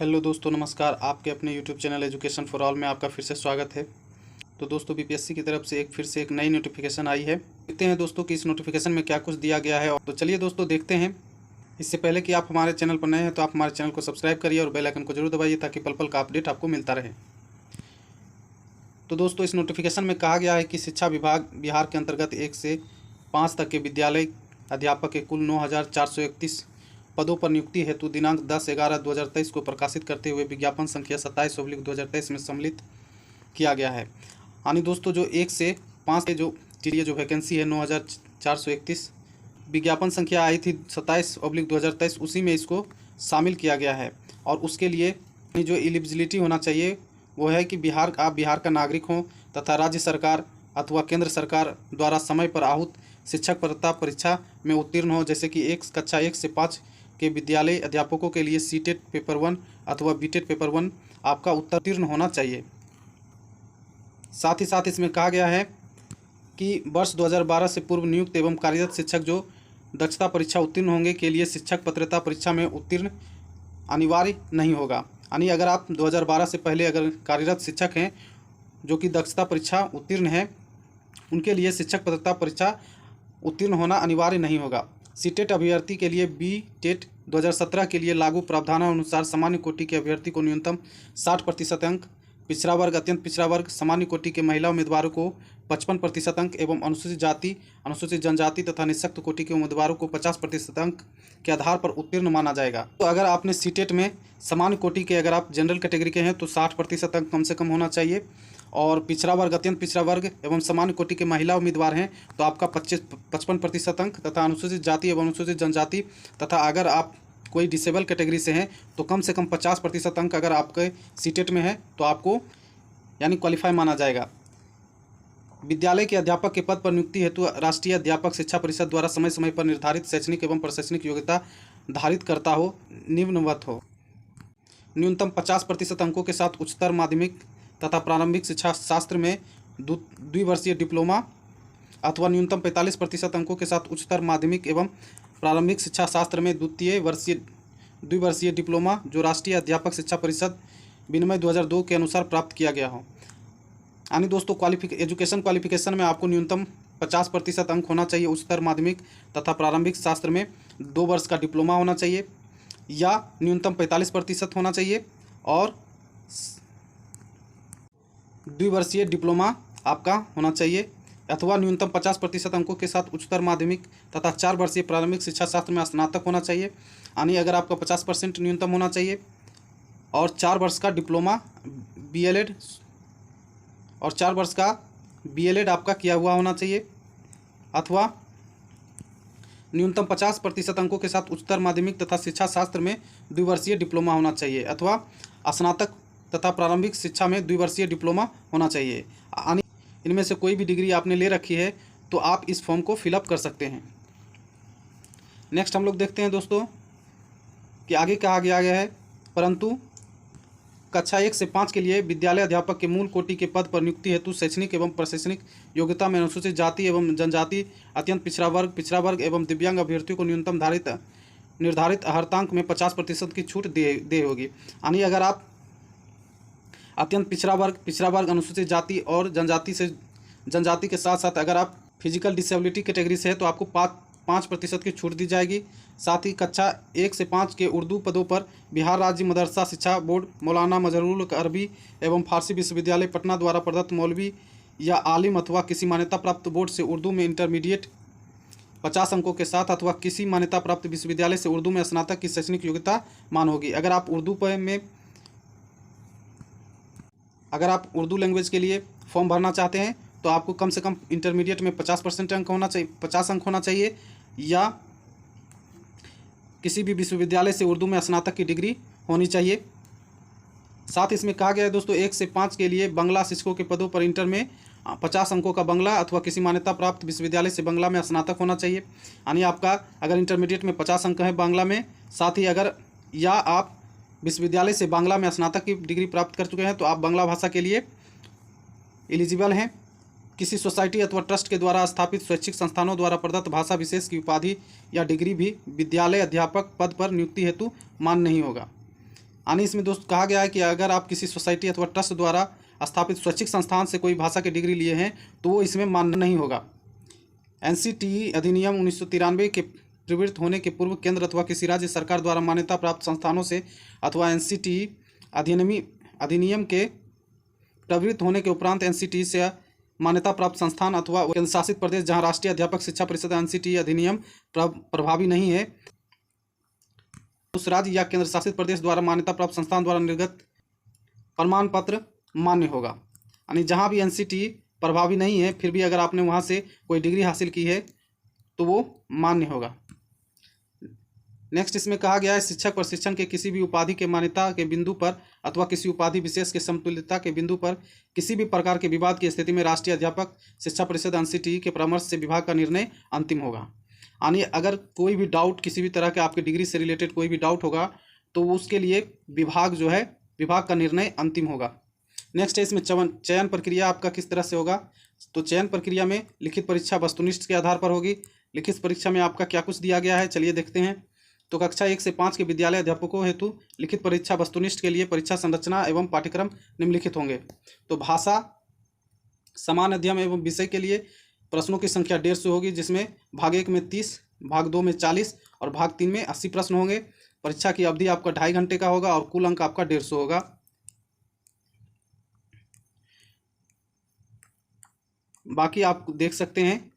Hello दोस्तों, नमस्कार। आपके अपने YouTube channel education for all में आपका फिर से स्वागत है। तो दोस्तों, बीपीएससी की तरफ से फिर से एक नई नोटिफिकेशन आई है। देखते हैं दोस्तों कि इस नोटिफिकेशन में क्या कुछ दिया गया है। तो चलिए दोस्तों देखते हैं। इससे पहले कि आप हमारे चैनल पर नए हैं तो आप हमारे चैनल को सब्सक्राइब करिए और बेल आइकन को जरूर दबाइए ताकि पल पल का अपडेट आपको मिलता रहे। तो दोस्तों, इस नोटिफिकेशन में कहा गया है कि शिक्षा विभाग बिहार के अंतर्गत 1 से 5 तक के विद्यालय अध्यापक के कुल 9,431 पदों पर नियुक्ति हेतु दिनांक 10/11/2023 को प्रकाशित करते हुए विज्ञापन संख्या 27/2023 में सम्मिलित किया गया है। यानी दोस्तों, जो 1 से 5 के जो वैकेंसी है 9,431 विज्ञापन संख्या आई थी 27/2023, उसी में इसको शामिल किया गया है। और उसके लिए जो एलिजिबिलिटी होना चाहिए वो है कि आप बिहार का नागरिक हों तथा राज्य सरकार अथवा केंद्र सरकार द्वारा समय पर आहूत शिक्षक पात्रता परीक्षा में उत्तीर्ण हो, जैसे कि कक्षा 1 से 5 के विद्यालय अध्यापकों के लिए सीटेट पेपर 1 अथवा बीटेट पेपर 1 आपका उत्तीर्ण होना चाहिए। साथ ही साथ इसमें कहा गया है कि वर्ष 2012 से पूर्व नियुक्त एवं कार्यरत शिक्षक जो दक्षता परीक्षा उत्तीर्ण होंगे के लिए शिक्षक पात्रता परीक्षा में उत्तीर्ण अनिवार्य नहीं होगा। यानी अगर आप 2012 से पहले अगर कार्यरत शिक्षक हैं जो कि दक्षता परीक्षा उत्तीर्ण हैं, उनके लिए शिक्षक पात्रता परीक्षा उत्तीर्ण होना अनिवार्य नहीं होगा। सीटेट अभ्यर्थी के लिए बीटेट 2017 के लिए लागू प्रावधानानुसार सामान्य कोटि के अभ्यर्थी को न्यूनतम 60% अंक, पिछड़ा वर्ग, अत्यंत पिछड़ा वर्ग, सामान्य कोटि के महिला उम्मीदवारों को 55% अंक एवं अनुसूचित जाति, अनुसूचित जनजाति तथा निःशक्त कोटि के उम्मीदवारों को 50% अंक के आधार पर उत्तीर्ण माना जाएगा। तो अगर आपने सीटेट में सामान्य कोटि के अगर आप जनरल कैटेगरी के हैं तो 60% अंक कम से कम होना चाहिए, और पिछड़ा वर्ग, अत्यंत पिछड़ा वर्ग एवं सामान्य कोटि के महिला उम्मीदवार हैं तो आपका 55% अंक तथा अनुसूचित जाति एवं अनुसूचित जनजाति तथा अगर आप कोई डिसेबल कैटेगरी से हैं तो कम से कम 50% अंक अगर आपके सीटेट में है तो आपको यानी क्वालिफाई माना जाएगा। विद्यालय के अध्यापक के पद पर नियुक्ति हेतु राष्ट्रीय अध्यापक शिक्षा परिषद द्वारा समय समय पर निर्धारित शैक्षणिक एवं प्रशैक्षणिक योग्यता धारित करता हो निम्नवत हो। न्यूनतम 50% अंकों के साथ उच्चतर माध्यमिक तथा प्रारंभिक शिक्षा शास्त्र में द्विवर्षीय डिप्लोमा अथवा न्यूनतम 45% अंकों के साथ उच्चतर माध्यमिक एवं प्रारंभिक शिक्षा शास्त्र में द्विवर्षीय डिप्लोमा जो राष्ट्रीय अध्यापक शिक्षा परिषद विनिमय 2002 के अनुसार प्राप्त किया गया हो। यानी दोस्तों, एजुकेशन क्वालिफिकेशन में आपको न्यूनतम 50% अंक होना चाहिए उच्चतर माध्यमिक तथा प्रारंभिक शास्त्र में 2 वर्ष का डिप्लोमा होना चाहिए या न्यूनतम 45% होना चाहिए और द्विवर्षीय डिप्लोमा आपका होना चाहिए अथवा न्यूनतम 50% अंकों के साथ उच्चतर माध्यमिक तथा 4 वर्षीय प्रारंभिक शिक्षा शास्त्र में स्नातक होना चाहिए। यानी अगर आपका 50% न्यूनतम होना चाहिए और 4 वर्ष का डिप्लोमा बीएलएड और 4 वर्ष का बीएलएड आपका किया हुआ होना चाहिए अथवा न्यूनतम 50% अंकों के साथ उच्चतर माध्यमिक तथा शिक्षा शास्त्र में द्विवर्षीय डिप्लोमा होना चाहिए अथवा स्नातक तथा प्रारंभिक शिक्षा में द्विवर्षीय डिप्लोमा होना चाहिए। यानी इनमें से कोई भी डिग्री आपने ले रखी है तो आप इस फॉर्म को फिलअप कर सकते हैं। नेक्स्ट हम लोग देखते हैं दोस्तों कि आगे कहा गया है, परंतु कक्षा 1 से 5 के लिए विद्यालय अध्यापक के मूल कोटि के पद पर नियुक्ति हेतु शैक्षणिक एवं प्रशैक्षणिक योग्यता में अनुसूचित जाति एवं जनजाति, अत्यंत पिछड़ा वर्ग एवं दिव्यांग अभ्यर्थियों को न्यूनतम निर्धारित अर्हतांक में 50% की छूट दे होगी। यानी अगर आप अत्यंत पिछड़ा वर्ग, अनुसूचित जाति और जनजाति के साथ साथ अगर आप फिजिकल डिसेबिलिटी कैटेगरी से है तो आपको 5% की छूट दी जाएगी। साथ ही कक्षा 1 से 5 के उर्दू पदों पर बिहार राज्य मदरसा शिक्षा बोर्ड मौलाना मजहरूल अरबी एवं फारसी विश्वविद्यालय पटना द्वारा प्रदत्त मौलवी या आलिम अथवा किसी मान्यता प्राप्त बोर्ड से उर्दू में इंटरमीडिएट 50 अंकों के साथ अथवा किसी मान्यता प्राप्त विश्वविद्यालय से उर्दू में स्नातक की शैक्षणिक योग्यता मान होगी। अगर आप उर्दू लैंग्वेज के लिए फॉर्म भरना चाहते हैं तो आपको कम से कम इंटरमीडिएट में 50% अंक होना चाहिए, 50 अंक होना चाहिए या किसी भी विश्वविद्यालय से उर्दू में स्नातक की डिग्री होनी चाहिए। साथ इसमें कहा गया है दोस्तों 1 से 5 के लिए बांग्ला शिक्षकों के पदों पर इंटर में 50 अंकों का बांग्ला अथवा किसी मान्यता प्राप्त विश्वविद्यालय से बांग्ला में स्नातक होना चाहिए। यानी आपका अगर इंटरमीडिएट में 50 अंक है बांग्ला में, साथ ही अगर या आप विश्वविद्यालय से बांग्ला में स्नातक की डिग्री प्राप्त कर चुके हैं तो आप बांग्ला भाषा के लिए एलिजिबल हैं। किसी सोसाइटी अथवा ट्रस्ट के द्वारा स्थापित स्वैच्छिक संस्थानों द्वारा प्रदत्त भाषा विशेष की उपाधि या डिग्री भी विद्यालय अध्यापक पद पर नियुक्ति हेतु मान्य नहीं होगा। यानी इसमें दोस्त कहा गया है कि अगर आप किसी सोसाइटी अथवा ट्रस्ट द्वारा स्थापित स्वैच्छिक संस्थान से कोई भाषा की डिग्री लिए हैं तो वो इसमें मान्य नहीं होगा। NCTE अधिनियम 1993 के प्रवृत्त होने के पूर्व केंद्र अथवा किसी राज्य सरकार द्वारा मान्यता प्राप्त संस्थानों से अथवा NCTE अधिनियम के प्रवृत्त होने के उपरांत NCTE से मान्यता प्राप्त संस्थान अथवा केंद्र शासित प्रदेश जहां राष्ट्रीय अध्यापक शिक्षा परिषद NCTE अधिनियम प्रभावी नहीं है, उस राज्य या केंद्र शासित प्रदेश द्वारा मान्यता प्राप्त संस्थान द्वारा निर्गत प्रमाण पत्र मान्य होगा। यानी जहां भी NCTE प्रभावी नहीं है फिर भी अगर आपने वहां से कोई डिग्री हासिल की है तो वो मान्य होगा। नेक्स्ट इसमें कहा गया है शिक्षक प्रशिक्षण के किसी भी उपाधि के मान्यता के बिंदु पर अथवा किसी उपाधि विशेष के समतुल्यता के बिंदु पर किसी भी प्रकार के विवाद की स्थिति में राष्ट्रीय अध्यापक शिक्षा परिषद NCTE के परामर्श से विभाग का निर्णय अंतिम होगा। यानी अगर कोई भी डाउट किसी भी तरह के आपके डिग्री से रिलेटेड कोई भी डाउट होगा तो उसके लिए विभाग का निर्णय अंतिम होगा। नेक्स्ट है इसमें चयन प्रक्रिया आपका किस तरह से होगा। तो चयन प्रक्रिया में लिखित परीक्षा वस्तुनिष्ठ के आधार पर होगी। लिखित परीक्षा में आपका क्या कुछ दिया गया है चलिए देखते हैं। तो कक्षा 1 से 5 के विद्यालय अध्यापकों हेतु लिखित परीक्षा वस्तुनिष्ठ के लिए परीक्षा संरचना एवं पाठ्यक्रम निम्नलिखित होंगे। तो भाषा समान अध्ययन एवं विषय के लिए प्रश्नों की संख्या 150 होगी, जिसमें भाग 1 में 30, भाग 2 में 40 और भाग 3 में 80 प्रश्न होंगे। परीक्षा की अवधि आपका 2.5 घंटे का होगा और कुल अंक आपका 150 होगा। बाकी आप देख सकते हैं।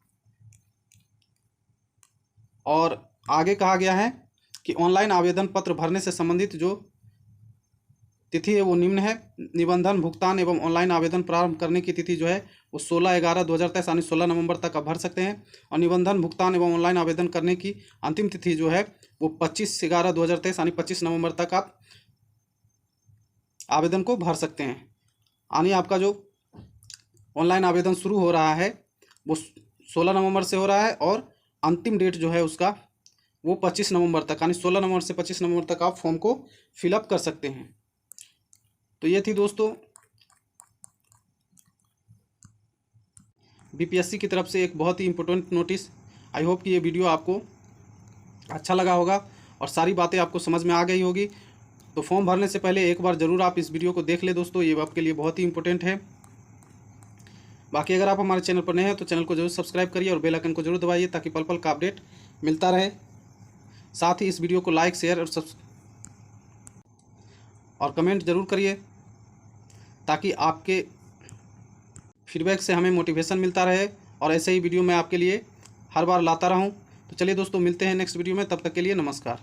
और आगे कहा गया है कि ऑनलाइन आवेदन पत्र भरने से संबंधित जो तिथि है वो निम्न है। निबंधन भुगतान एवं ऑनलाइन आवेदन प्रारंभ करने की तिथि जो है वो 16/11/2023 यानी 16 नवंबर तक आप भर सकते हैं। और निबंधन भुगतान एवं ऑनलाइन आवेदन करने की अंतिम तिथि जो है वो 25/11/2023 यानी 25 नवंबर तक आप आवेदन को भर सकते हैं। यानी आपका जो ऑनलाइन आवेदन शुरू हो रहा है वो 16 नवंबर से हो रहा है और अंतिम डेट जो है उसका वो 25 नवंबर तक, यानी 16 नवंबर से 25 नवंबर तक आप फॉर्म को फिलअप कर सकते हैं। तो ये थी दोस्तों BPSC की तरफ से एक बहुत ही इम्पोर्टेंट नोटिस। आई होप कि ये वीडियो आपको अच्छा लगा होगा और सारी बातें आपको समझ में आ गई होगी। तो फॉर्म भरने से पहले एक बार ज़रूर आप इस वीडियो को देख ले दोस्तों, ये आपके लिए बहुत ही इम्पोर्टेंट है। बाकी अगर आप हमारे चैनल पर नए हैं तो चैनल को जरूर सब्सक्राइब करिए और बेल आइकन को जरूर दबाइए ताकि पल पल का अपडेट मिलता रहे। साथ ही इस वीडियो को लाइक, शेयर और कमेंट जरूर करिए ताकि आपके फीडबैक से हमें मोटिवेशन मिलता रहे और ऐसे ही वीडियो मैं आपके लिए हर बार लाता रहूं। तो चलिए दोस्तों मिलते हैं नेक्स्ट वीडियो में, तब तक के लिए नमस्कार।